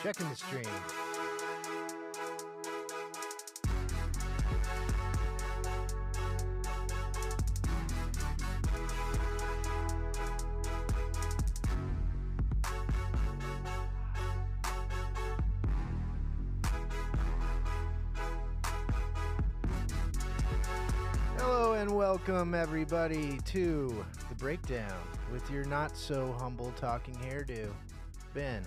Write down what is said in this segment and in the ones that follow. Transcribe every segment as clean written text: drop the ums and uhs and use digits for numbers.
Checking the stream. Hello and welcome everybody to The Breakdown with your not so humble talking hairdo, Ben.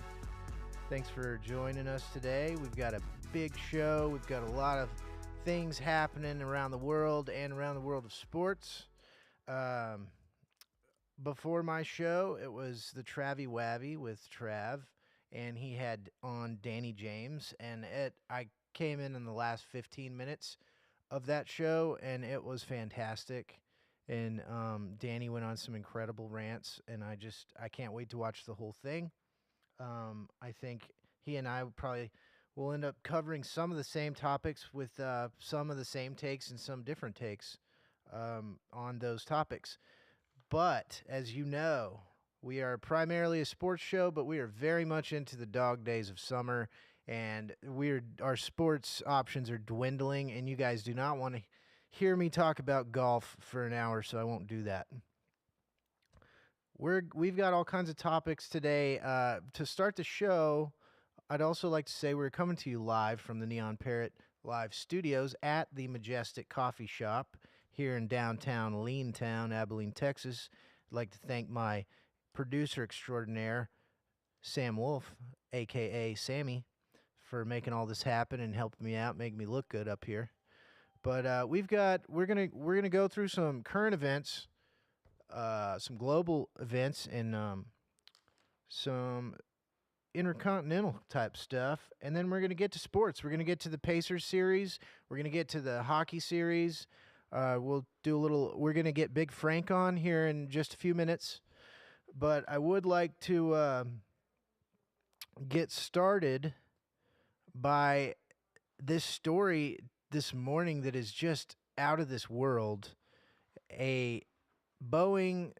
Thanks for joining us today. We've got a big show. We've got a lot of things happening around the world and around the world of sports. Before my show, it was the Travie Wavy with Trav, and he had on Danny James, and I came in the last 15 minutes of that show, and it was fantastic. And Danny went on some incredible rants, and I can't wait to watch the whole thing. I think he and I probably will end up covering some of the same topics with some of the same takes and some different takes on those topics. But as you know, we are primarily a sports show, but we are very much into the dog days of summer, and our sports options are dwindling, and you guys do not want to hear me talk about golf for an hour, so I won't do that. We've got all kinds of topics today. To start the show, I'd also like to say we're coming to you live from the Neon Parrot Live Studios at the Majestic Coffee Shop here in downtown Leantown, Abilene, Texas. I'd like to thank my producer extraordinaire, Sam Wolf, a.k.a. Sammy, for making all this happen and helping me out, making me look good up here. But we're gonna go through some current events, some global events, and some intercontinental type stuff, and then we're going to get to sports. We're going to get to the Pacers series. We're going to get to the hockey series. We're going to get Big Frank on here in just a few minutes, but I would like to get started by this story this morning that is just out of this world. A Boeing,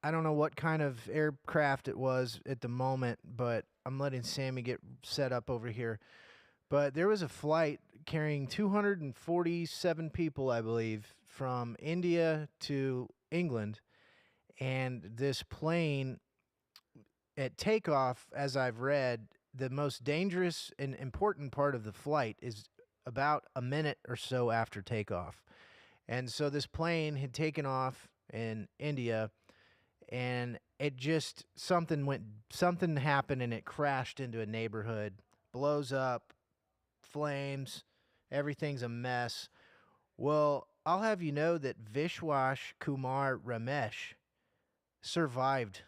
I don't know what kind of aircraft it was at the moment, but I'm letting Sammy get set up over here. But there was a flight carrying 247 people, I believe, from India to England. And this plane, at takeoff, as I've read, the most dangerous and important part of the flight is about a minute or so after takeoff. And so this plane had taken off in India, and it just something happened, and it crashed into a neighborhood, blows up, flames, everything's a mess. Well, I'll have you know that Vishwash Kumar Ramesh survived.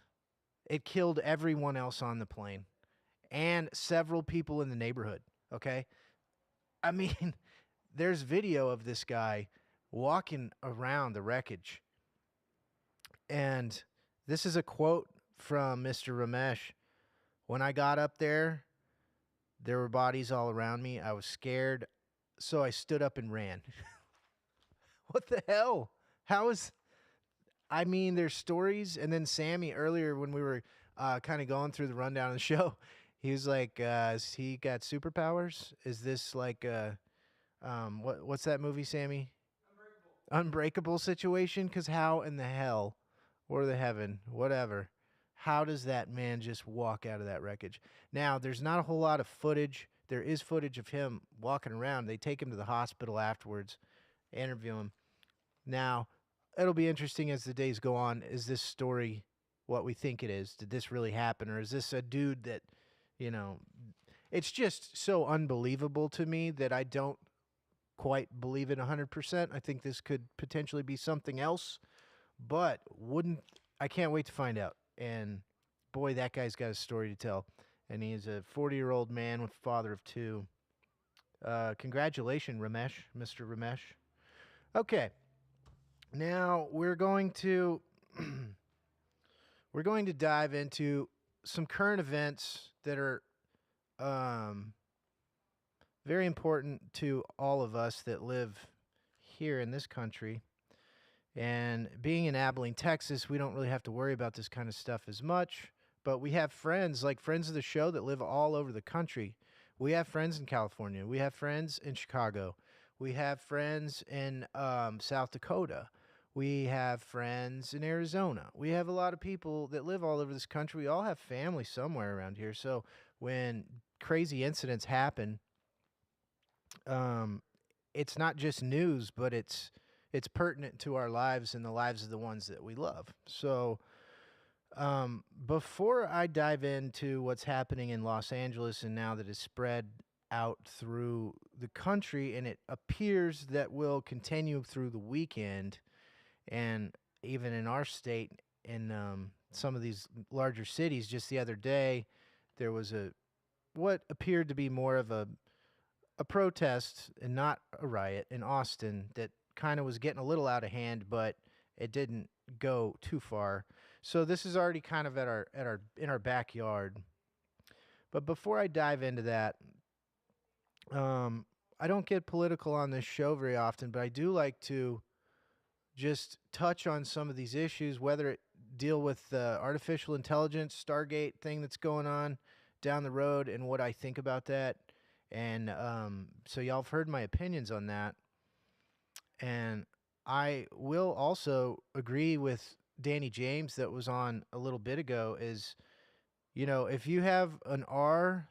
It killed everyone else on the plane and several people in the neighborhood, okay? I mean, there's video of this guy walking around the wreckage, and this is a quote from Mr. Ramesh. When I got up there, there were bodies all around me. I was scared, so I stood up and ran. What the hell? There's stories. And then Sammy, earlier when we were kind of going through the rundown of the show, he was like, he got superpowers? Is this like what's that movie, Sammy? Unbreakable situation? Because how in the hell, or the heaven, whatever, how does that man just walk out of that wreckage? Now, there's not a whole lot of footage. There is footage of him walking around. They take him to the hospital afterwards, interview him. Now, it'll be interesting as the days go on. Is this story what we think it is? Did this really happen? Or is this a dude that, it's just so unbelievable to me that I don't quite believe it 100%. I think this could potentially be something else, but I can't wait to find out. And boy, that guy's got a story to tell. And he is a 40-year-old man with a father of two. Congratulations, Ramesh, Mr. Ramesh. Okay. Now we're going to dive into some current events that are very important to all of us that live here in this country. And being in Abilene, Texas, we don't really have to worry about this kind of stuff as much. but we have friends, like friends of the show, that live all over the country. We have friends in California. We have friends in Chicago. We have friends in South Dakota. We have friends in Arizona. We have a lot of people that live all over this country. We all have family somewhere around here. So when crazy incidents happen, um, it's not just news, but it's pertinent to our lives and the lives of the ones that we love. So before I dive into what's happening in Los Angeles and now that it's spread out through the country, and it appears that will continue through the weekend, and even in our state, in some of these larger cities, just the other day, there was what appeared to be more of a protest and not a riot in Austin that kind of was getting a little out of hand, but it didn't go too far. So this is already kind of at our in our backyard. But before I dive into that, I don't get political on this show very often, but I do like to just touch on some of these issues, whether it deal with the artificial intelligence Stargate thing that's going on down the road and what I think about that. And so y'all have heard my opinions on that. And I will also agree with Danny James that was on a little bit ago is, if you have an R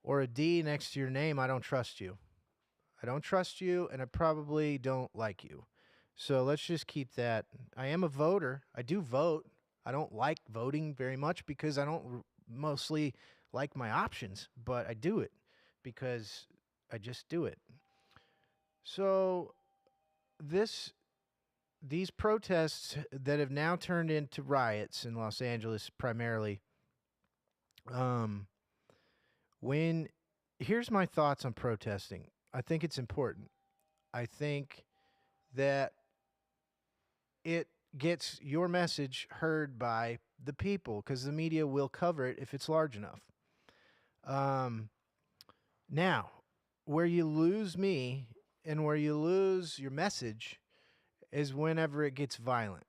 or a D next to your name, I don't trust you. I don't trust you, and I probably don't like you. So let's just keep that. I am a voter. I do vote. I don't like voting very much because I don't mostly like my options, but I do it because I just do it. So this these protests that have now turned into riots in Los Angeles primarily, um when here's my thoughts on protesting. I think it's important. I think that it gets your message heard by the people because the media will cover it if it's large enough. Um, Now, where you lose me and where you lose your message is whenever it gets violent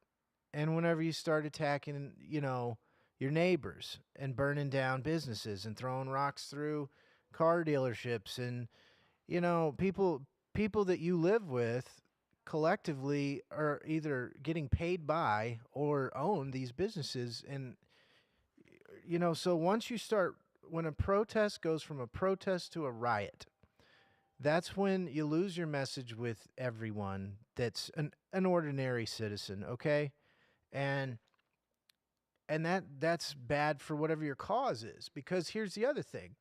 and whenever you start attacking, your neighbors and burning down businesses and throwing rocks through car dealerships and people that you live with collectively are either getting paid by or own these businesses. And so once you start when a protest goes from a protest to a riot, that's when you lose your message with everyone that's an ordinary citizen, okay? and that's bad for whatever your cause is, because here's the other thing.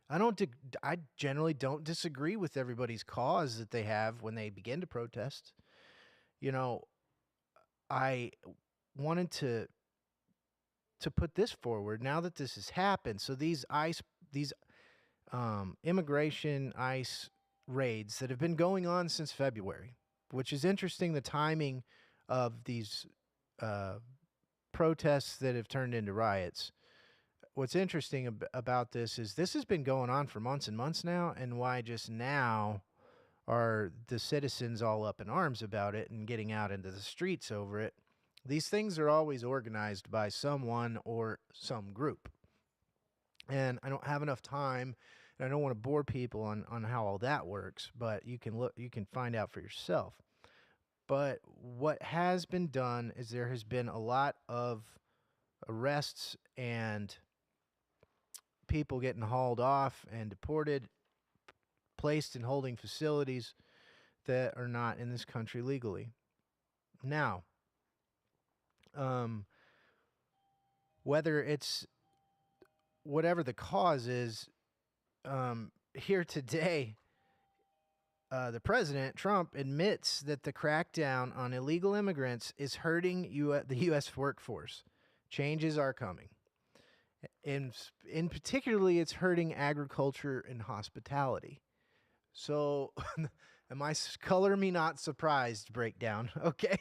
I generally don't disagree with everybody's cause that they have when they begin to protest. You know, I wanted to put this forward now that this has happened. So these immigration ICE raids that have been going on since February, which is interesting, the timing of these uh, protests that have turned into riots. What's interesting about this has been going on for months and months now, and why just now are the citizens all up in arms about it and getting out into the streets over it. These things are always organized by someone or some group. And I don't have enough time, and I don't want to bore people on how all that works, but you can find out for yourself. But what has been done is there has been a lot of arrests and people getting hauled off and deported, placed in holding facilities that are not in this country legally. Now, um, whether it's whatever the cause is, here today, the president, Trump, admits that the crackdown on illegal immigrants is hurting the U.S. workforce. Changes are coming. In particularly, it's hurting agriculture and hospitality. So, my color me not surprised breakdown, okay?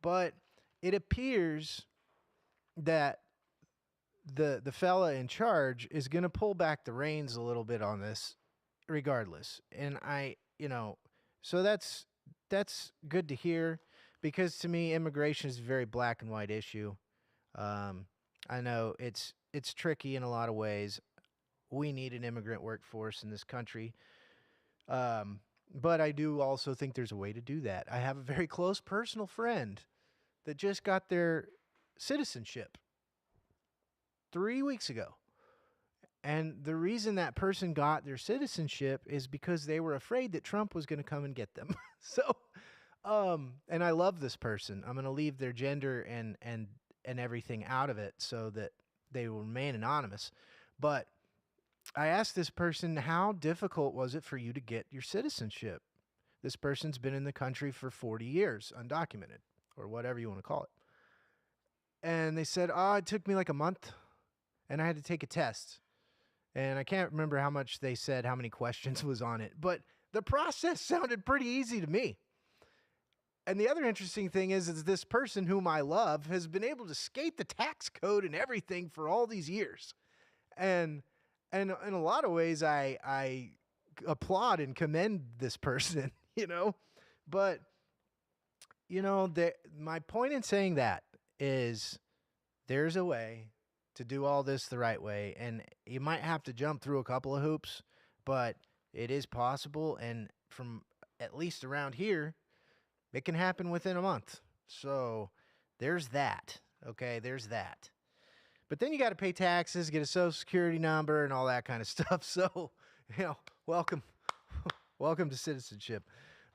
But it appears that the fella in charge is going to pull back the reins a little bit on this regardless. And so that's good to hear, because to me immigration is a very black and white issue. I know it's tricky in a lot of ways. We need an immigrant workforce in this country. Um, but I do also think there's a way to do that. I have a very close personal friend that just got their citizenship 3 weeks ago. And the reason that person got their citizenship is because they were afraid that Trump was going to come and get them. So, and I love this person. I'm going to leave their gender and everything out of it so that they will remain anonymous. But I asked this person, how difficult was it for you to get your citizenship? This person's been in the country for 40 years, undocumented, or whatever you want to call it. And they said, oh, it took me like a month, and I had to take a test. And I can't remember how much they said, how many questions was on it, but the process sounded pretty easy to me. And the other interesting thing is this person whom I love has been able to skate the tax code and everything for all these years. And in a lot of ways, I applaud and commend this person, you know. But my point in saying that is there's a way to do all this the right way, and you might have to jump through a couple of hoops, but it is possible. And from at least around here, it can happen within a month. So there's that. Okay, there's that. But then you got to pay taxes, get a social security number, and all that kind of stuff. So, welcome, welcome to citizenship.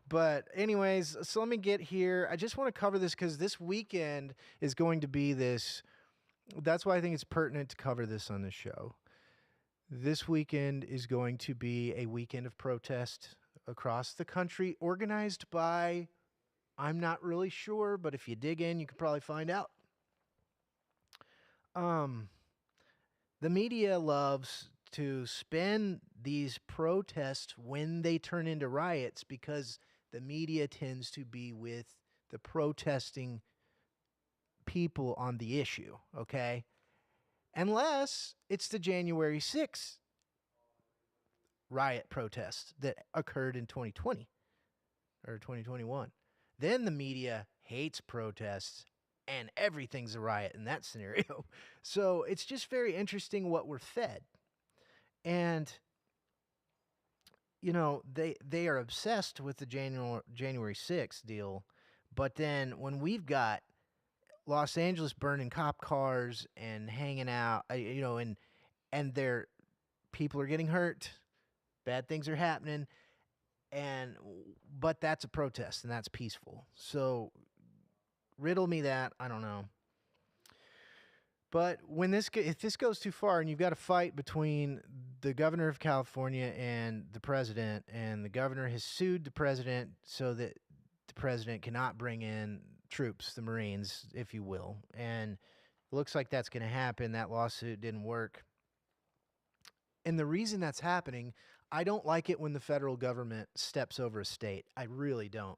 But anyways, so let me get here. I just want to cover this because this weekend is going to be this. That's why I think it's pertinent to cover this on the show. This weekend is going to be a weekend of protest across the country, organized by, I'm not really sure, but if you dig in, you can probably find out. The media loves to spin these protests when they turn into riots because the media tends to be with the protesting people on the issue, okay? Unless it's the January 6th riot protest that occurred in 2020 or 2021. Then the media hates protests and everything's a riot in that scenario. So it's just very interesting what we're fed. And they are obsessed with the January 6th deal, but then when we've got Los Angeles burning cop cars and hanging out, and their people are getting hurt, bad things are happening, but that's a protest and that's peaceful. So riddle me that, I don't know. But if this goes too far and you've got a fight between the governor of California and the president, and the governor has sued the president so that the president cannot bring in troops, the Marines, if you will, and it looks like that's going to happen. That lawsuit didn't work. And the reason that's happening, I don't like it when the federal government steps over a state. I really don't.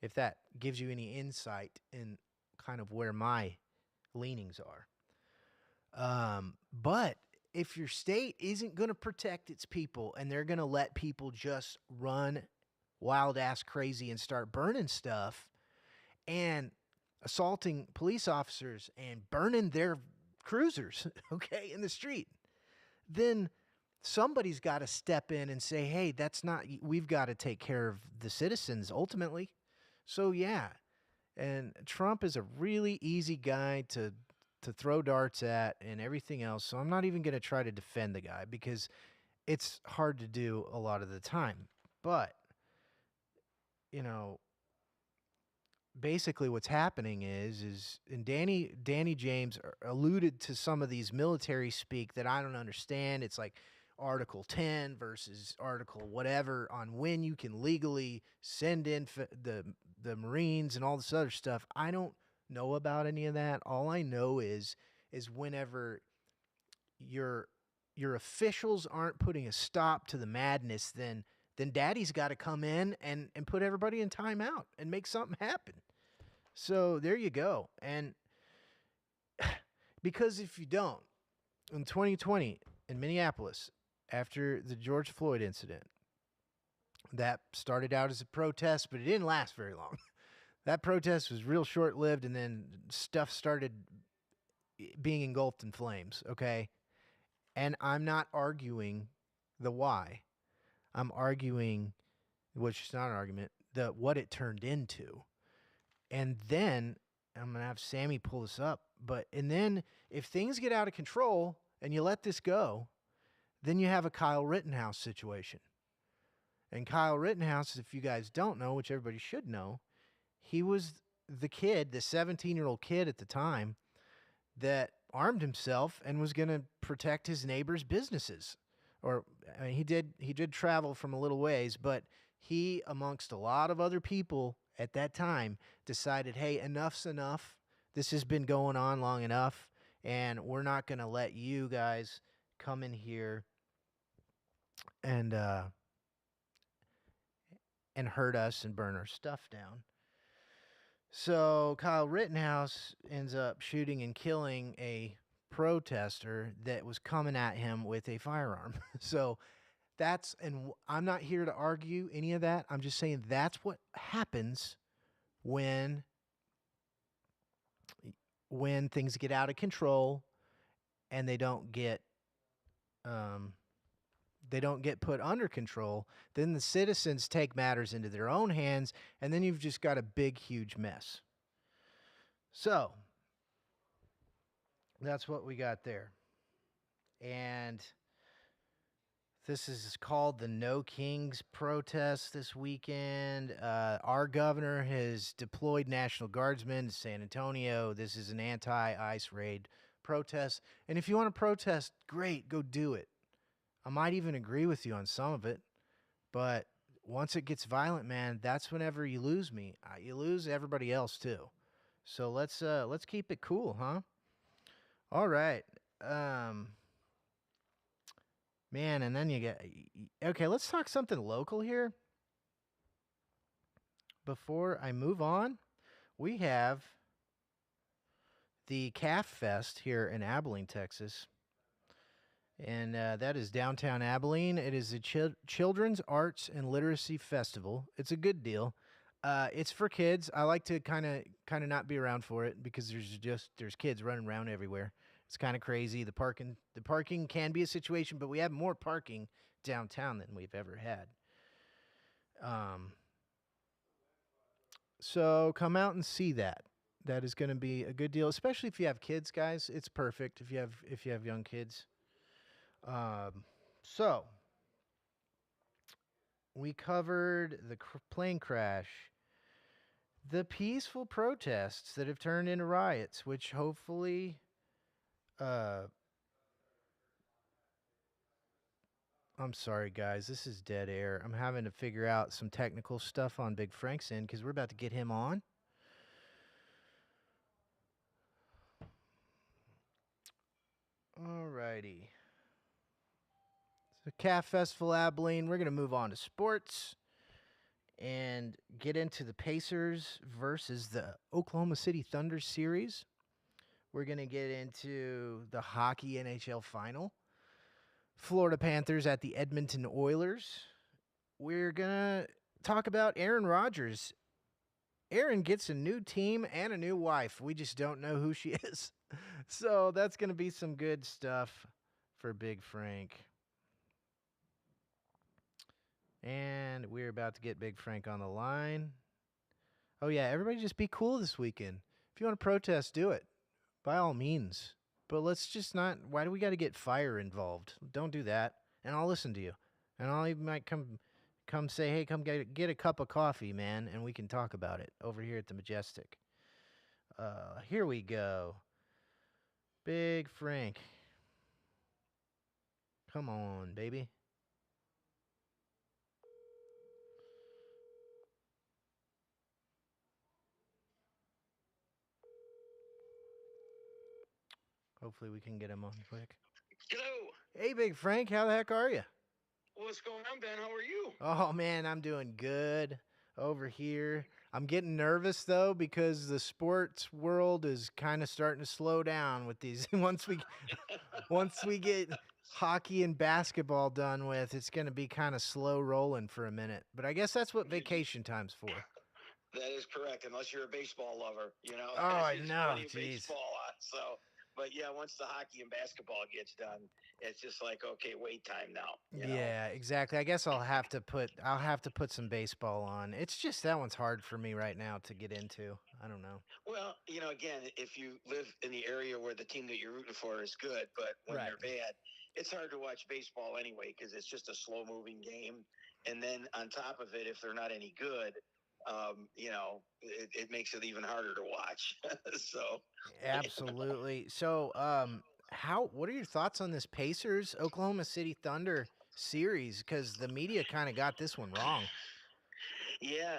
If that gives you any insight in kind of where my leanings are. But if your state isn't going to protect its people and they're going to let people just run wild ass crazy and start burning stuff and assaulting police officers and burning their cruisers, okay, in the street, then somebody's got to step in and say, hey, we've got to take care of the citizens ultimately. So yeah, and Trump is a really easy guy to throw darts at and everything else. So I'm not even going to try to defend the guy because it's hard to do a lot of the time. But, basically what's happening and Danny James alluded to some of these military speak that I don't understand. It's like Article 10 versus Article whatever on when you can legally send in the Marines and all this other stuff. I don't know about any of that. All I know is whenever your officials aren't putting a stop to the madness, then daddy's got to come in and put everybody in timeout and make something happen. So there you go. And because if you don't, in 2020 in Minneapolis, after the George Floyd incident, that started out as a protest, but it didn't last very long. That protest was real short-lived, and then stuff started, being engulfed in flames, okay? And I'm not arguing the why. I'm arguing, which is not an argument, the what it turned into. And then I'm gonna have Sammy pull this up. And then if things get out of control and you let this go, then you have a Kyle Rittenhouse situation. And Kyle Rittenhouse, if you guys don't know, which everybody should know, he was the kid, the 17-year-old kid at the time that armed himself and was going to protect his neighbor's businesses. Or I mean, he did travel from a little ways, but he, amongst a lot of other people at that time, decided, hey, enough's enough. This has been going on long enough, and we're not going to let you guys come in here and hurt us and burn our stuff down. So Kyle Rittenhouse ends up shooting and killing a protester that was coming at him with a firearm. So I'm not here to argue any of that. I'm just saying that's what happens when things get out of control and they don't get put under control. Then the citizens take matters into their own hands, and then you've just got a big, huge mess. So that's what we got there. And this is called the No Kings protest this weekend. Our governor has deployed National Guardsmen to San Antonio. This is an anti-ICE raid protest. And if you want to protest, great, go do it. I might even agree with you on some of it. But once it gets violent, man, that's whenever you lose me. You lose everybody else too. So let's keep it cool, huh? All right. Man, and then you get okay, let's talk something local here. Before I move on, we have the Calf Fest here in Abilene, Texas. And that is downtown Abilene. It is a Children's Arts and Literacy Festival. It's a good deal. It's for kids. I like to kind of not be around for it because there's kids running around everywhere. It's kind of crazy. The parking can be a situation, but we have more parking downtown than we've ever had. So come out and see that. That is going to be a good deal, especially if you have kids, guys. It's perfect if you have young kids. So we covered the plane crash, the peaceful protests that have turned into riots, which hopefully, I'm sorry, guys, this is dead air. I'm having to figure out some technical stuff on Big Frank's end because we're about to get him on. Alrighty. So Calf Festival Abilene, we're going to move on to sports and get into the Pacers versus the Oklahoma City Thunder series. We're going to get into the hockey NHL final. Florida Panthers at the Edmonton Oilers. We're going to talk about Aaron Rodgers. Aaron gets a new team and a new wife. We just don't know who she is. So that's going to be some good stuff for Big Frank. And we're about to get Big Frank on the line. Oh, yeah, everybody just be cool this weekend. If you want to protest, do it. By all means. But let's just not, why do we got to get fire involved? Don't do that. And I'll listen to you. And I'll even might come say, hey, come get a cup of coffee, man, and we can talk about it over here at the Majestic. Here we go. Big Frank. Come on, baby. Hopefully we can get him on quick. Hello. Hey, Big Frank, how the heck are you? What's going on, Ben? How are you? Oh, man, I'm doing good over here. I'm getting nervous, though, because the sports world is kind of starting to slow down with these. once we get hockey and basketball done with, it's going to be kind of slow rolling for a minute. But I guess that's what vacation time's for. That is correct, unless you're a baseball lover, you know. Oh, I There's know, plenty of jeez. baseball on, so But yeah, once the hockey and basketball gets done, it's just like, okay, wait time now. Yeah, exactly. I guess I'll have to put some baseball on. It's just that one's hard for me right now to get into. I don't know. Well, again, if you live in the area where the team that you're rooting for is good, but when Right. they're bad, it's hard to watch baseball anyway because it's just a slow moving game. And then on top of it, if they're not any good, it makes it even harder to watch. So, Absolutely. So, what are your thoughts on this Pacers Oklahoma City Thunder series? Because the media kind of got this one wrong. yeah.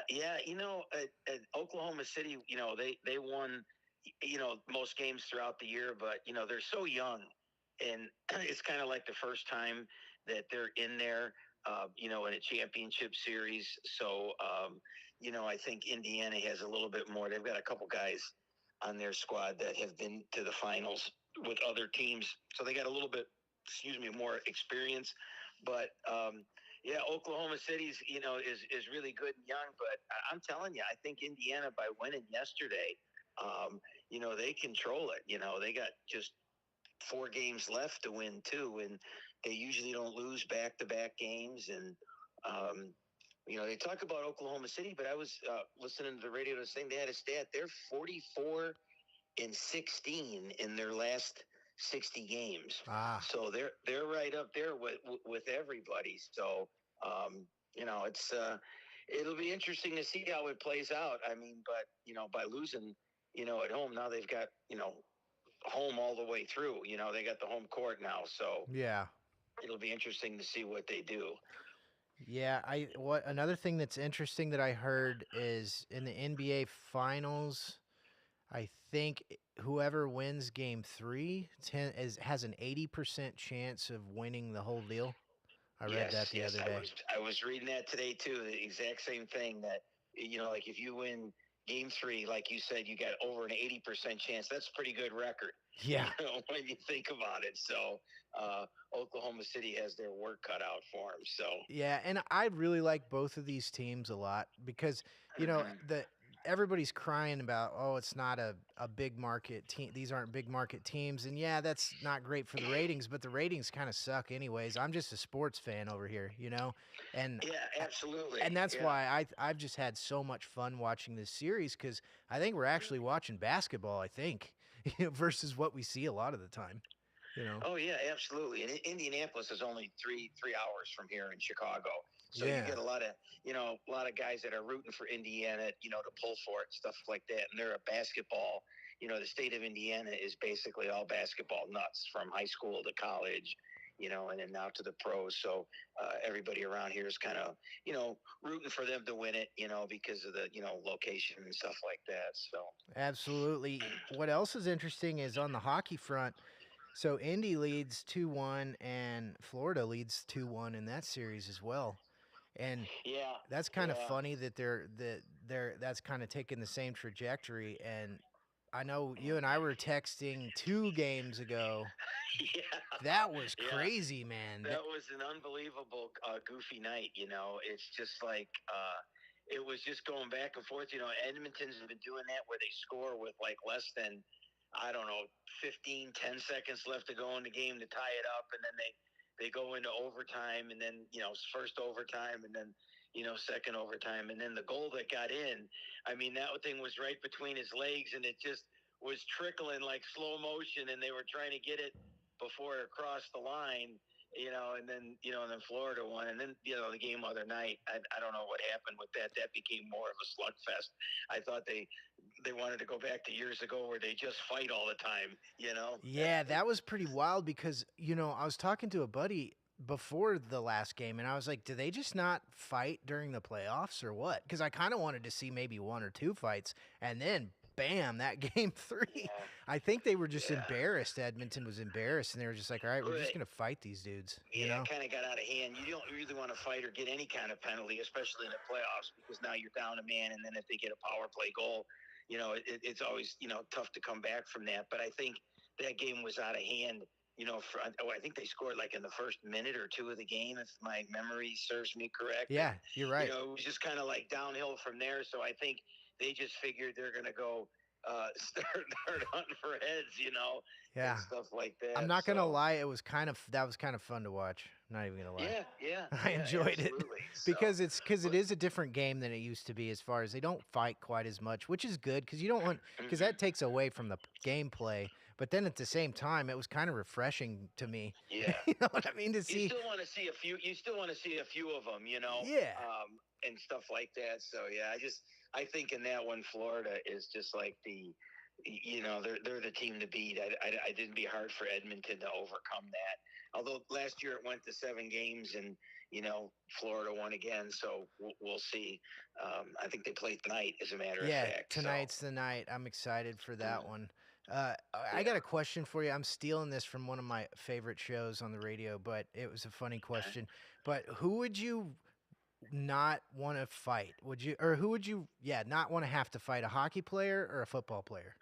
At Oklahoma City, they won, most games throughout the year, but they're so young, and it's kind of like the first time that they're in there, in a championship series. So, I think Indiana has a little bit more. They've got a couple guys on their squad that have been to the finals with other teams, so they got a little bit, more experience. But yeah, Oklahoma City's is really good and young, but I'm telling you, I think Indiana by winning yesterday, they control it. They got just 4 games left to win too, and they usually don't lose back-to-back games. And they talk about Oklahoma City, but I was listening to the radio this thing. They had a stat. They're 44-16 in their last 60 games. Ah, So they're right up there with everybody. So it's it'll be interesting to see how it plays out. I mean, but by losing, at home now they've got home all the way through. They got the home court now, so yeah. it'll be interesting to see what they do. Yeah, what another thing that's interesting that I heard is in the NBA finals, I think whoever wins game 3 has an 80% chance of winning the whole deal. I read that the Yes, other I day. was I was reading that today too. The exact same thing that like if you win game 3, like you said, you got over an 80% chance. That's a pretty good record, Yeah. when you think about it. So Oklahoma City has their work cut out for them. So Yeah, and I really like both of these teams a lot because mhm. the everybody's crying about, oh, it's not a big market team. These aren't big market teams, and yeah, that's not great for the ratings, but the ratings kind of suck anyways. I'm just a sports fan over here, and Yeah, a- absolutely. and that's Yeah. why I've just had so much fun watching this series because I think we're actually watching basketball. I think versus what we see a lot of the time. You know. Oh yeah, absolutely. And Indianapolis is only three hours from here in Chicago, so you Yeah. get a lot of guys that are rooting for Indiana, to pull for it, stuff like that. And they're a basketball. The state of Indiana is basically all basketball nuts from high school to college. And then now to the pros. So everybody around here is kind of, rooting for them to win it, because of the, location and stuff like that. So, Absolutely. What else is interesting is on the hockey front. So Indy leads 2-1 and Florida leads 2-1 in that series as well. And yeah, that's kind of yeah. funny that they're that's kind of taking the same trajectory. And I know you and I were texting 2 games ago. Yeah, That was yeah. crazy, man. That was an unbelievable, goofy night. It's just like it was just going back and forth. Edmonton's been doing that where they score with like less than, I don't know, 15, 10 seconds left to go in the game to tie it up, and then they go into overtime, and then first overtime, and then second overtime, and then the goal that got in. I mean, that thing was right between his legs, and it just was trickling like slow motion, and they were trying to get it before it crossed the line, and then Florida won, and then the game the other night. I don't know what happened with that. That became more of a slugfest. I thought they wanted to go back to years ago where they just fight all the time. Yeah, that was pretty wild because, I was talking to a buddy before the last game and I was like, do they just not fight during the playoffs or what? Because I kind of wanted to see maybe one or two fights and then bam, that game 3. Yeah, I think they were just yeah. embarrassed. Edmonton was embarrassed and they were just like, all right, we're just Right. going to fight these dudes, you Yeah, it know? kind of got out of hand. You don't really want to fight or get any kind of penalty, especially in the playoffs, because now you're down a man, and then if they get a power play goal, it's always tough to come back from that. But I think that game was out of hand. I think they scored like in the first minute or two of the game, if my memory serves me correct. And Yeah, you're right. it was just kind of like downhill from there. So I think they just figured they're going to go start hunting for heads, Yeah. and stuff like I'm that. not gonna So lie, that was kind of fun to watch. I'm not even gonna lie. yeah, yeah, I yeah, enjoyed it absolutely. So, because it but is a different game than it used to be as far as they don't fight quite as much, which is good because you don't want because mhm. that takes away from the gameplay. But then at the same time, it was kind of refreshing to me. Yeah, You know what I mean? To see, you still want to see a few of them, yeah, and stuff like that. So yeah, I think in that one, Florida is just like they're the team to beat. I didn't be hard for Edmonton to overcome that. Although last year it went to 7 games, and Florida won again. So we'll see. I think they play tonight, as a matter of yeah. fact. So Tonight's the night. I'm excited for that one. I got yeah. a question for you. I'm stealing this from one of my favorite shows on the radio, but it was a funny question. But who would you not want to fight? Would you, or who would you, yeah, not want to have to fight, a hockey player or a football player?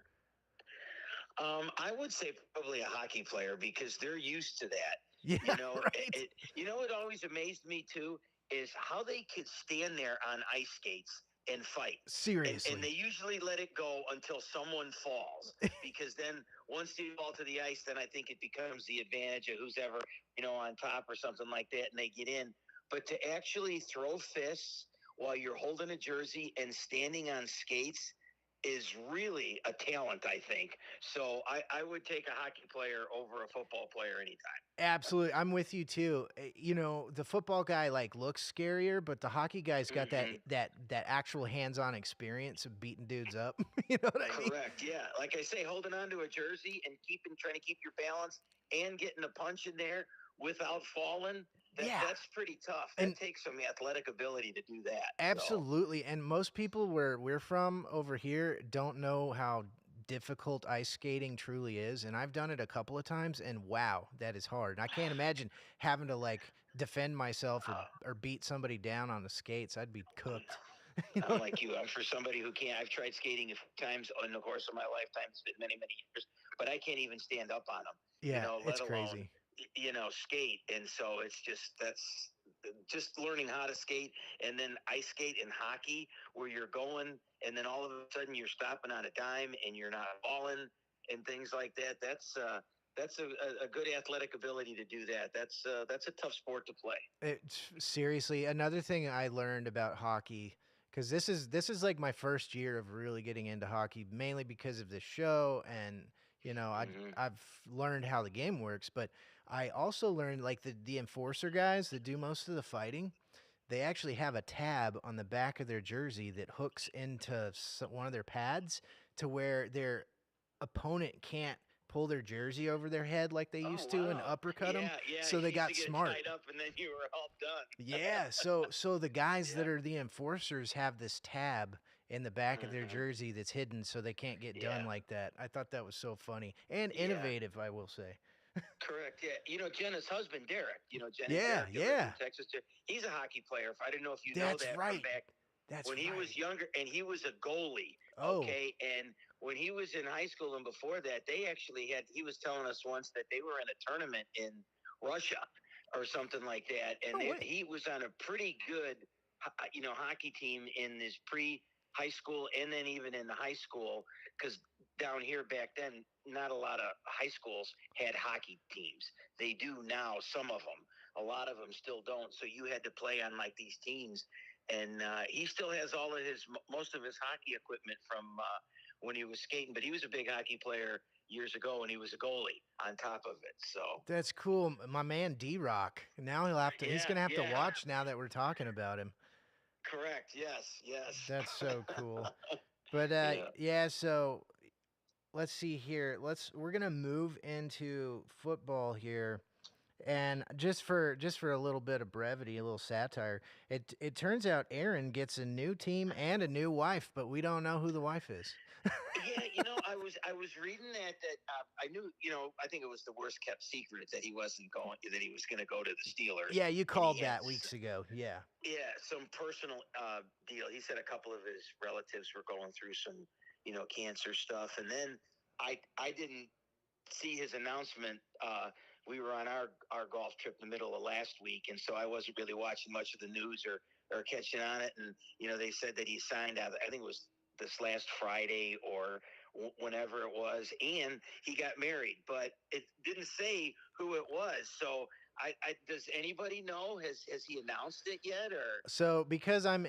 I would say probably a hockey player because they're used to that. Yeah, right. What always amazed me too is how they could stand there on ice skates and fight. And they Seriously. usually let it go until someone falls, because then once you fall to the ice, then I think it becomes the advantage of who's ever, on top or something like that, and they get in. But to actually throw fists while you're holding a jersey and standing on skates is really a talent, I think. So I would take a hockey player over a football player anytime. Absolutely. I'm with you too. The football guy like looks scarier, but the hockey guy's got that Hmm. that actual hands-on experience of beating dudes up. You know what I mean? Correct. Yeah. Like I say, holding on to a jersey and trying to keep your balance and getting a punch in there without falling. Yeah. That's pretty tough. That And takes some athletic ability to do that. So absolutely. And most people where we're from over here don't know how difficult ice skating truly is. And I've done it a couple of times and wow, that is hard. I can't imagine having to like defend myself or beat somebody down on the skates. I'd be cooked. You I'm know? like you. I'm for somebody who can't. I've tried skating a few times in the course of my lifetime. It's been many, many years, but I can't even stand up on them. Yeah, Let it's alone crazy. skate. And so it's just learning how to skate, and then ice skate in hockey where you're going, and then all of a sudden you're stopping on a dime and you're not falling and things like that. That's a good athletic ability to do that. That's a tough sport to play. Seriously, another thing I learned about hockey, because this is like my first year of really getting into hockey, mainly because of this show, and Hmm. I've learned how the game works, but I also learned like the enforcer guys that do most of the fighting, they actually have a tab on the back of their jersey that hooks into one of their pads to where their opponent can't pull their jersey over their head like they Oh used to and wow. uppercut them. Yeah, yeah. So they You used to got get it smart. tied up and then you were all done. Yeah, so the guys that Yeah. are the enforcers have this tab in the back of their Hmm. jersey that's hidden so they can't get done Yeah. like that. I thought that was so funny and Yeah. innovative, I will say. Correct. Yeah. Jenna's husband, Derek. Jen and Yeah, Derek that live in yeah. Texas. He's a hockey player. I didn't know if you know That's that from right. back That's when he right. was younger, and he was a goalie. Oh, Okay. And when he was in high school and before that, they actually he was telling us once that they were in a tournament in Russia or something like that. And no way. he was on a pretty good, hockey team in his high school and then even in the high school, because down here back then, not a lot of high schools had hockey teams. They do now, some of them. A lot of them still don't. So you had to play on like these teams. And he still has most of his hockey equipment from when he was skating, but he was a big hockey player years ago, and he was a goalie on top of it. So That's cool. My man D-Rock. Now he's yeah, gonna have to yeah, watch now that we're talking about him. correct. Yes, yes. That's so cool. But Yeah. yeah, so let's see here. We're gonna move into football here. And just for a little bit of brevity, a little satire, it turns out Aaron gets a new team and a new wife, but we don't know who the wife is. Yeah, I was reading that I knew, I think it was the worst kept secret that he was going to go to the Steelers, Yeah, you and he called had that weeks ago. Yeah. some personal deal. He said a couple of his relatives were going through some cancer stuff, and then I didn't see his announcement. We were on our golf trip in the middle of last week, and so I wasn't really watching much of the news or catching on it. And they said that he signed out. I think it was this last Friday whenever it was, and he got married, but it didn't say who it was. So does anybody know? Has he announced it yet? Or So because I'm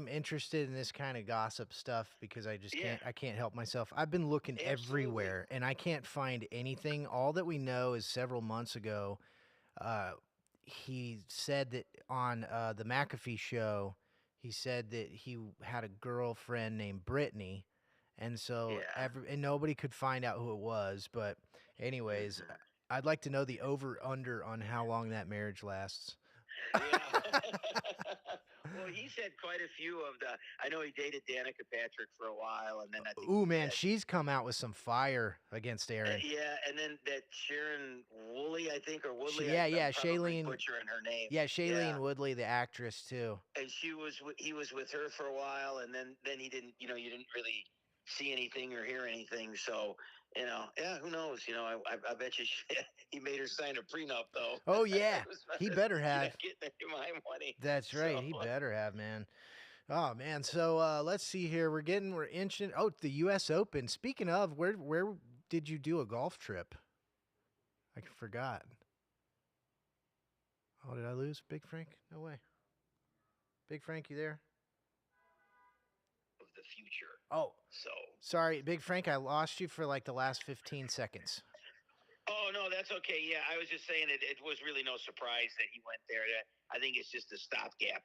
interested in this kind of gossip stuff because I just yeah, can't help myself. I've been looking absolutely. everywhere and I can't find anything. All that we know is several months ago, uh, he said that on the McAfee show, he said that he had a girlfriend named Brittany, and so Yeah. and nobody could find out who it was. But anyways, Hmm. I'd like to know the over under on how long that marriage lasts. Yeah. Well, he's had quite a few of the. I know he dated Danica Patrick for a while, and then I think Ooh, he man, had. she's come out with some fire against Aaron. Yeah, and then that Sharon Woolley, I think, or She, Woodley. yeah, I'm yeah, probably Shailene, butchering her name. yeah, Yeah, Shailene Woodley, the actress too. and he was with her for a while, and then he didn't. You didn't really see anything or hear anything. So yeah, who knows? I bet you he made her sign a prenup though. Oh yeah, It was, he better you're not have. getting any of my money. That's So right, he better have, man. Oh man, so let's see here. We're inching. Oh, the U.S. Open. Speaking of, where did you do a golf trip? I forgot. Oh, did I lose Big Frank? No way. Big Frank, you there? of the future. Oh, So sorry, Big Frank. I lost you for like the last 15 seconds. oh no, that's okay. Yeah, I was just saying it was really no surprise that he went there. I think it's just a stopgap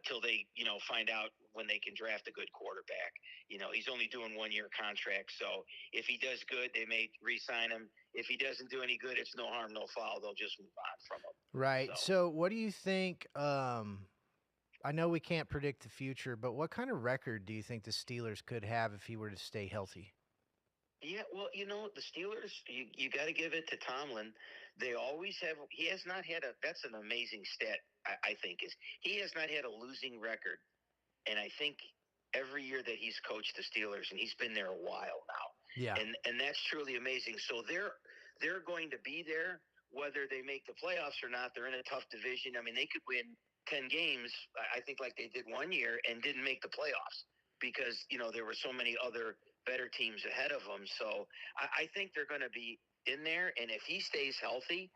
till they find out when they can draft a good quarterback. He's only doing 1 year contract, so if he does good, they may re-sign him. If he doesn't do any good, it's no harm, no foul. They'll just move on from him. So Right. So, what do you think? I know we can't predict the future, but what kind of record do you think the Steelers could have if he were to stay healthy? yeah, well, the Steelers, you got to give it to Tomlin. They always have. He has not had a. That's an amazing stat. I think is he has not had a losing record, and I think every year that he's coached the Steelers, and he's been there a while Yeah. now, and that's truly amazing. So they're going to be there whether they make the playoffs or not. They're in a tough division. I mean, they could win 10 games. I think like they did 1 year and didn't make the playoffs because there were so many other better teams ahead of them. So I think they're going to be in there, and if he stays healthy,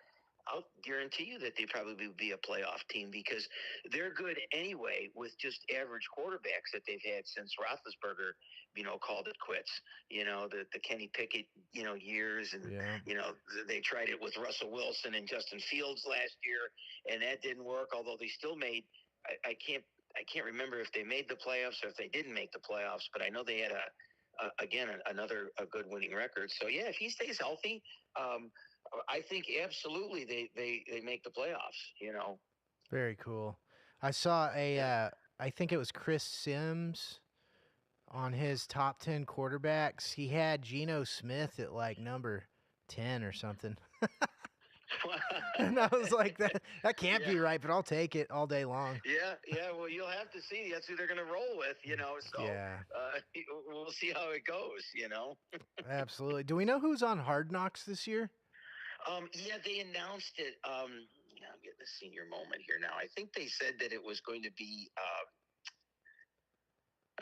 I'll guarantee you that they probably would be a playoff team because they're good anyway with just average quarterbacks that they've had since Roethlisberger, called it quits. The Kenny Pickett, years, and Yeah. they tried it with Russell Wilson and Justin Fields last year, and that didn't work. Although they still made, I can't remember if they made the playoffs or if they didn't make the playoffs, but I know they had again another a good winning record. So yeah, if he stays healthy, um, I think absolutely they make the playoffs. Very cool. I saw Yeah. I think it was Chris Sims on his top 10 quarterbacks. He had Geno Smith at like number 10 or something. And I was like, that can't Yeah. be right, but I'll take it all day long. Yeah. Well, you'll have to see. That's who they're going to roll with. So Yeah, we'll see how it goes. absolutely. Do we know who's on Hard Knocks this year? Yeah, they announced it. I'm getting a senior moment here now. I think they said that it was going to be.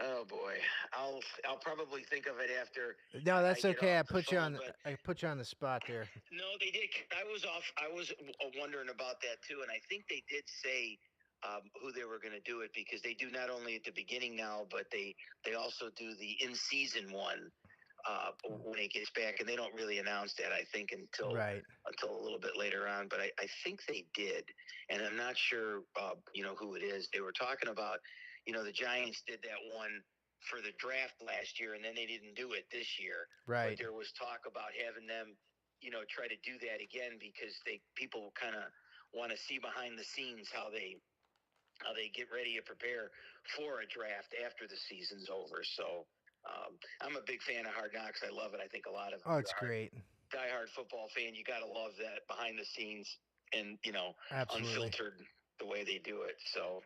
Oh boy, I'll probably think of it after No, I that's get okay. off the phone. But I put you on the spot there. no, they did. I was off. I was wondering about that too, and I think they did say who they were going to do it because they do not only at the beginning now, but they also do the in season one when it gets back, and they don't really announce that. I think Right. until a little bit later on, but I think they did, and I'm not sure who it is. They were talking about the Giants did that one for the draft last year, and then they didn't do it this year. But Right. there was talk about having them, try to do that again because people kind of want to see behind the scenes how they get ready to prepare for a draft after the season's over. So I'm a big fan of Hard Knocks. I love it. I think a lot of Oh, if you're it's a great. diehard football fan, you got to love that behind the scenes and Absolutely. unfiltered the way they do it. So,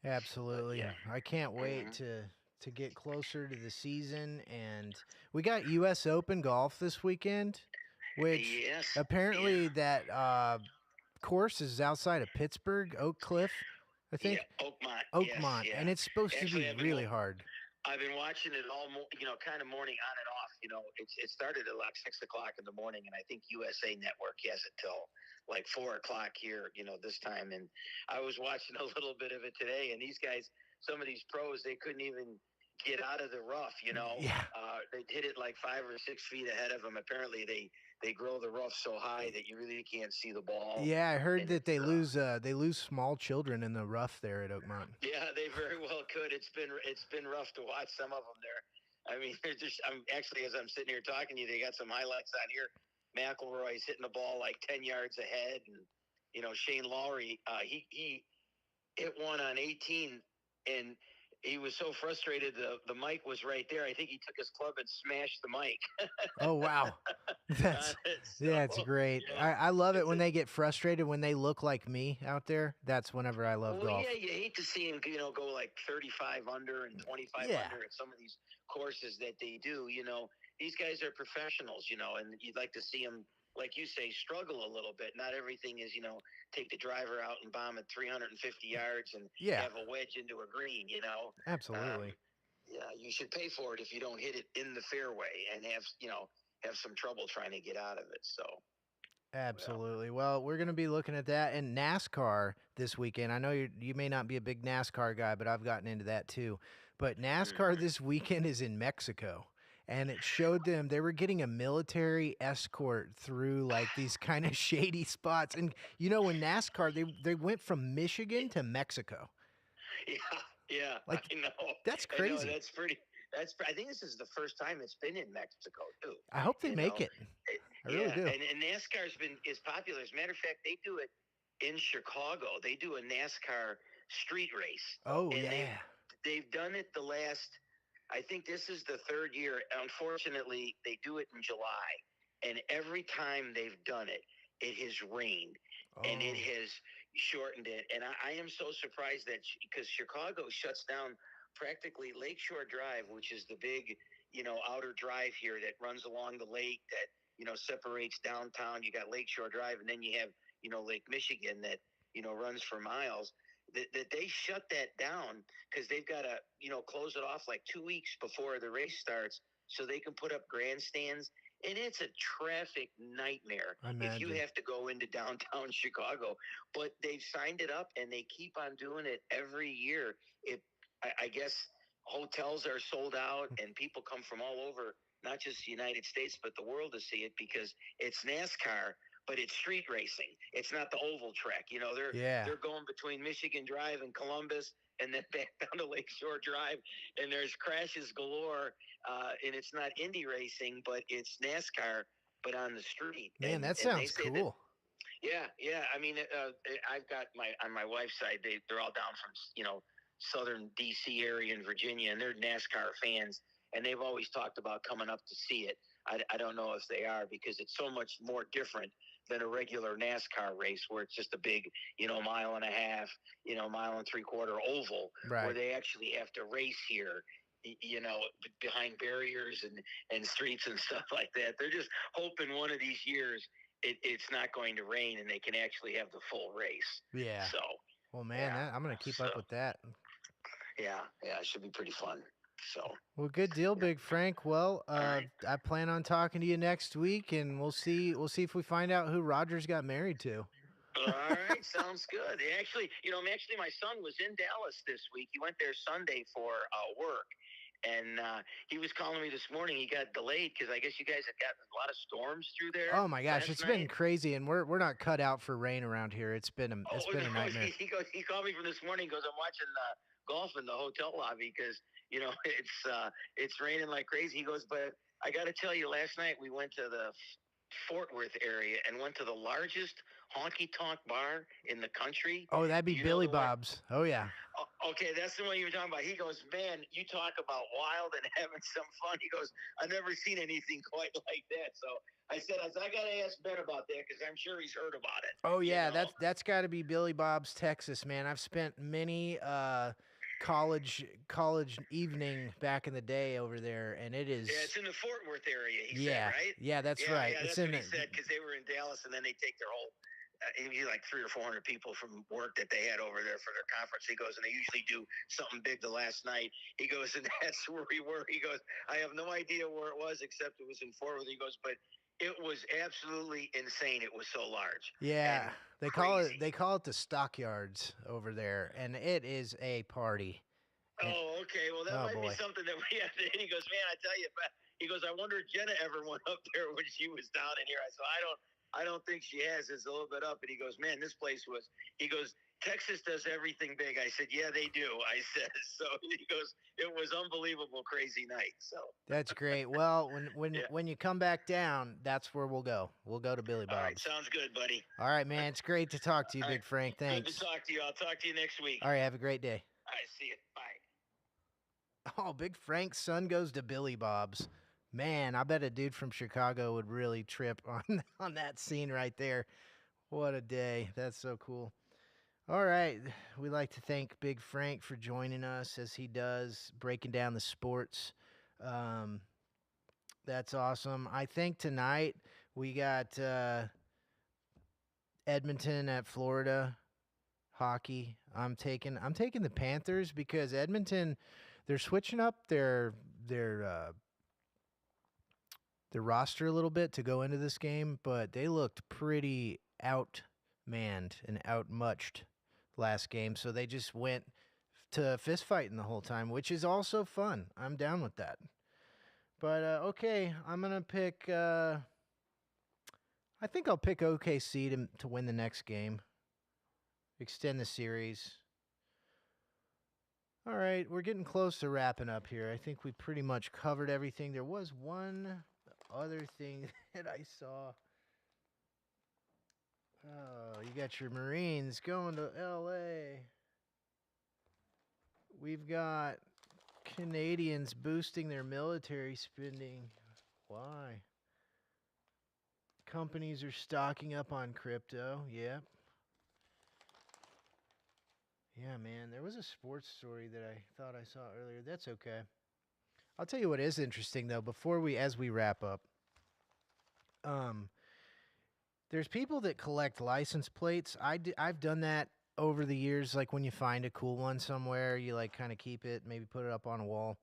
but Absolutely. yeah. I can't wait Hmm. to get closer to the season and we got US Open golf this weekend, which Yes. Yeah. apparently that course is outside of Pittsburgh, Oak Cliff, I Yeah. think. Oakmont. Yes. Oakmont, Yeah. and it's supposed to be Actually, really hard. I've been watching it all, kind of morning on and off It started at like 6 o'clock in the morning, and I think USA Network has it till like 4 o'clock here, this time. And I was watching a little bit of it today, and these guys, some of these pros, they couldn't even get out of the rough. Yeah. They hit it like 5 or 6 feet ahead of them. Apparently, they grow the rough so high that you really can't see the ball. Yeah, I heard And that it's they lose small children in the rough there at Oakmont. yeah, they very well could. It's been rough to watch some of them there. I mean, I'm actually, as I'm sitting here talking to you, they got some highlights on here. McElroy's hitting the ball like 10 yards ahead, and Shane Lowry, he hit one on 18, and he was so frustrated. The mic was right there. I think he took his club and smashed the mic. Oh wow, that's yeah, it's great. I love it when they get frustrated when they look like me out there. That's whenever I love golf. Yeah, you hate to see him, go like 35 under and 25 Yeah. under at some of these courses that they do. These guys are professionals, and you'd like to see them, like you say, struggle a little bit. Not everything is, take the driver out and bomb it 350 yards and Yeah. have a wedge into a green. Absolutely. Yeah, you should pay for it if you don't hit it in the fairway and have some trouble trying to get out of it. So. Absolutely. Well, we're going to be looking at that and NASCAR this weekend. I know you may not be a big NASCAR guy, but I've gotten into that too. But NASCAR this weekend is in Mexico. And it showed them they were getting a military escort through like these kind of shady spots. And when NASCAR, they went from Michigan to Mexico. Yeah, like, I know. That's crazy. I know, that's pretty. I think this is the first time it's been in Mexico too. I hope they make it. I really do. And NASCAR's is popular. As a matter of fact, they do it in Chicago. They do a NASCAR street race. Oh, and yeah. They've done it the last. I think this is the third year. Unfortunately, they do it in July, and every time they've done it, it has rained, and it has shortened it. And I am so surprised that because Chicago shuts down practically Lakeshore Drive, which is the big, outer drive here that runs along the lake that, separates downtown. You got Lakeshore Drive, and then you have, Lake Michigan that, runs for miles. That they shut that down because they've got to, close it off like 2 weeks before the race starts so they can put up grandstands. And it's a traffic nightmare if you have to go into downtown Chicago. But they've signed it up, and they keep on doing it every year. I guess hotels are sold out, and people come from all over, not just the United States, but the world to see it because it's NASCAR, but it's street racing. It's not the oval track. They're going between Michigan Drive and Columbus, and then back down to Lakeshore Drive, and there's crashes galore. And it's not Indy racing, but it's NASCAR, but on the street. Man, that sounds cool. Yeah. I mean, I've got on my wife's side, they're all down from southern DC area in Virginia, and they're NASCAR fans, and they've always talked about coming up to see it. I don't know if they are because it's so much more different than a regular NASCAR race where it's just a big, mile and a half, mile and three-quarter oval, where they actually have to race here, behind barriers and streets and stuff like that. They're just hoping one of these years it's not going to rain and they can actually have the full race. Yeah. So. Well, man, I'm going to keep up with that. Yeah, it should be pretty fun. So. Well, good deal, Big Frank. Well, I plan on talking to you next week, and we'll see if we find out who Rogers got married to. All right, sounds good. Actually, my son was in Dallas this week. He went there Sunday for work, and he was calling me this morning. He got delayed because I guess you guys have gotten a lot of storms through there. Oh my gosh, it's been crazy, and we're not cut out for rain around here. It's been a nightmare. He called me from this morning. He goes, I'm watching golf in the hotel lobby because it's raining like crazy. He goes, but I got to tell you, last night we went to the Fort Worth area and went to the largest honky-tonk bar in the country. Oh, that'd be Billy Bob's. Oh, yeah. Okay, that's the one you were talking about. He goes, man, you talk about wild and having some fun. He goes, I've never seen anything quite like that. So I said, I got to ask Ben about that because I'm sure he's heard about it. Oh, yeah, that's got to be Billy Bob's, Texas, man. I've spent many college evening back in the day over there, and it is. Yeah, it's in the Fort Worth area. He said, right? Yeah, that's right. Yeah, that's what he said because they were in Dallas, and then they take their whole like 300 or 400 people from work that they had over there for their conference. He goes, and they usually do something big the last night. He goes, and that's where we were. He goes, I have no idea where it was except it was in Fort Worth. He goes, but it was absolutely insane. It was so large Yeah, and crazy. they call it the stockyards over there, and it is a party. And, Oh, okay. Well, that oh might be boy. something that we have to. He goes, man, I tell you, he goes, I wonder if Jenna ever went up there when she was down in here. I said, I don't think she has. It's a little bit up. And he goes, man, this place was. He goes, Texas does everything big. I said, yeah, they do. I said, so he goes, it was unbelievable, crazy night. So That's great. Well, yeah. when you come back down, that's where we'll go. We'll go to Billy All right, Bob's. sounds good, buddy. All right, man. It's great to talk to you, All right, Big Frank. good to Thanks. talk to you. I'll talk to you next week. All right, have a great day. All right, see you. Bye. Oh, Big Frank's son goes to Billy Bob's. Man, I bet a dude from Chicago would really trip on that scene right there. What a day. That's so cool. All right. We'd like to thank Big Frank for joining us as he does, breaking down the sports. Um, that's awesome. I think tonight we got Edmonton at Florida hockey. I'm taking the Panthers because Edmonton, they're switching up their roster a little bit to go into this game, but they looked pretty outmanned and outmuched last game, so they just went to fist fighting the whole time, which is also fun. I'm down with that. But okay, I'm gonna pick. I think I'll pick OKC to win the next game, extend the series. All right, we're getting close to wrapping up here. I think we pretty much covered everything. There was one other thing that I saw. Oh, you got your Marines going to LA. We've got Canadians boosting their military spending. Why? Companies are stocking up on crypto. Yep. Yeah, man. There was a sports story that I thought I saw earlier. That's okay. I'll tell you what is interesting though. As we wrap up, um, there's people that collect license plates. I've done that over the years. Like when you find a cool one somewhere, you like kind of keep it, maybe put it up on a wall.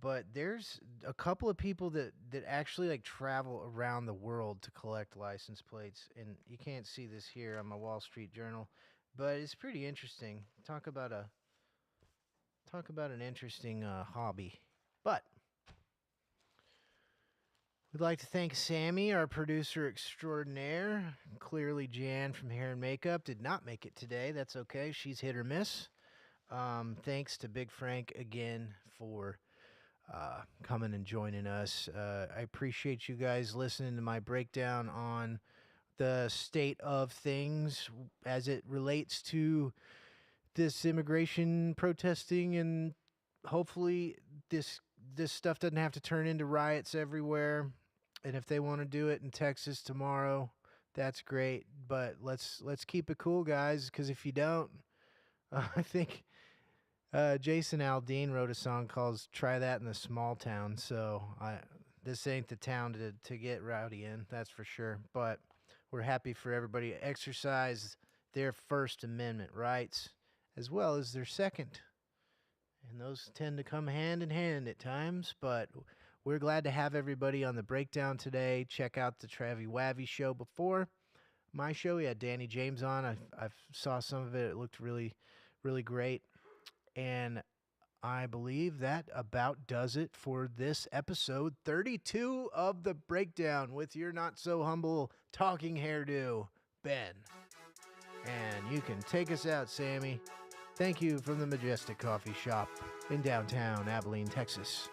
But there's a couple of people that actually like travel around the world to collect license plates, and you can't see this here on my Wall Street Journal, but it's pretty interesting. Talk about an interesting hobby. But we'd like to thank Sammy, our producer extraordinaire. Clearly, Jan from Hair and Makeup did not make it today. That's okay. She's hit or miss. Thanks to Big Frank again for coming and joining us. I appreciate you guys listening to my breakdown on the state of things as it relates to this immigration protesting, and hopefully this stuff doesn't have to turn into riots everywhere. And if they want to do it in Texas tomorrow, that's great. But let's keep it cool, guys, because if you don't, I think Jason Aldean wrote a song called "Try That in the Small Town." So this ain't the town to get rowdy in, that's for sure. But we're happy for everybody to exercise their First Amendment rights as well as their second. And those tend to come hand in hand at times, but we're glad to have everybody on the breakdown today. Check out the Travie Wavy show before my show. We had Danny James on. I saw some of it. It looked really, really great. And I believe that about does it for this episode 32 of The Breakdown with your not so humble talking hairdo, Ben. And you can take us out, Sammy. Thank you from the Majestic Coffee Shop in downtown Abilene, Texas.